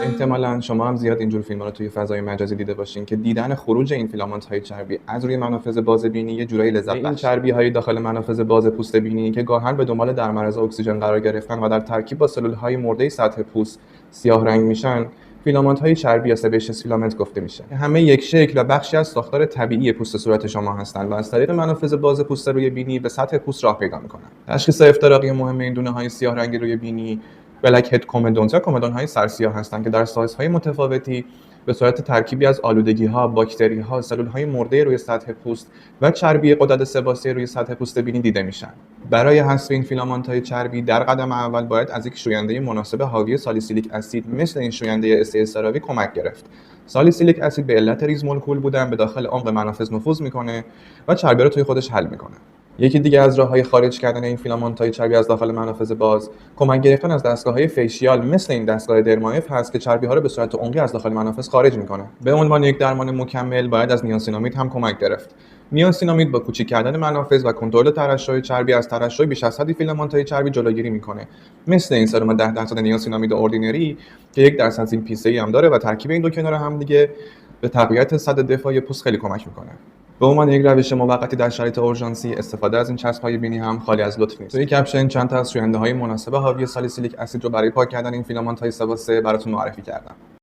احتمالاً شما هم زیاد اینجور فیلم‌ها رو توی فضای مجازی دیده باشین که دیدن خروج این فیلامنت‌های چربی از روی منافذ باز بینی یه جورایی لذت بخشه. این چربی‌های داخل منافذ باز پوست بینی که گاهن به دنبال در معرض اکسیژن قرار گرفتن و در ترکیب با سلول‌های مرده سطح پوست سیاه رنگ میشن، فیلامنت‌های چربی یا سبیشس فیلامنت گفته میشه. همه یک شکل و بخشی از ساختار طبیعی پوست صورت شما هستن و از طریق منافذ باز پوست روی بینی به سطح پوست راه پیدا میکنن. تشخیص افتراقی مهم این دونه‌های سیاه رنگی روی بینی بلک هد کومدونز یا کومدون‌های سرسیاه هستند که در سایزهای متفاوتی به صورت ترکیبی از آلودگی‌ها، باکتری‌ها، سلول‌های مرده روی سطح پوست و چربی غدد سه‌باسی روی سطح پوست بینی دیده میشن. برای حذف این فیلامنت‌های چربی در قدم اول باید از یک شوینده مناسب حاوی سالیسیلیک اسید مثل این شوینده استئسراوی کمک گرفت. سالیسیلیک اسید به علت ریز مولکول بودن به داخل عمق منافذ نفوذ میکنه و چربی رو توی خودش حل میکنه. یکی دیگه از راه‌های خارج کردن این فیلامنت‌های چربی از داخل منافذ باز، کمک گرفتن از دستگاه‌های فیشیال مثل این دستگاه درمایف هست که چربی‌ها رو به صورت عمقی از داخل منافذ خارج می‌کنه. به عنوان یک درمان مکمل باید از نیاسینامید هم کمک گرفت. نیاسینامید با کوچیک کردن منافذ و کنترل ترشح چربی از ترشح بیش از حدی فیلامنت‌های چربی جلوگیری می‌کنه. مثل این سرم 10% نیاسینامید اوردینری که 1% زین PCE هم داره و ترکیب این دو کنار هم دیگه به تقویت سد دفاعی پوست خیلی کمک می‌کنه. به عنوان یک روش موقتی در شرایط اورژانسی، استفاده از این چسب‌های بینی هم خالی از لطف نیست. توی کپشن چند تا از شوینده‌های مناسب حاوی سالیسیلیک اسید رو برای پاک کردن این فیلامنت‌های سه با سه براتون معرفی کردم.